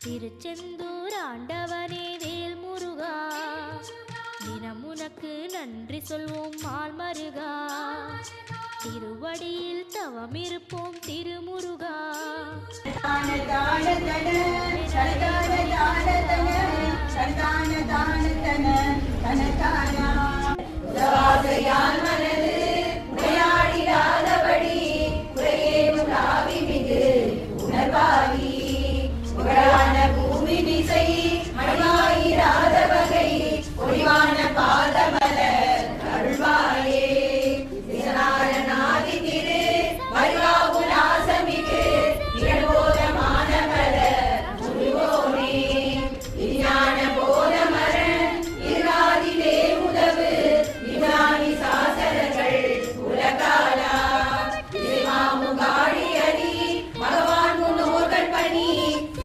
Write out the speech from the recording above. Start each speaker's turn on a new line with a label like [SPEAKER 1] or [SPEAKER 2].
[SPEAKER 1] திருச்செந்தூர் ஆண்டவனே வேல் முருகா, தினம் உனக்கு நன்றி சொல்வோம் மால் மருகா, திருவடியில் தவம் இருப்போம் திருமுருகா.
[SPEAKER 2] தான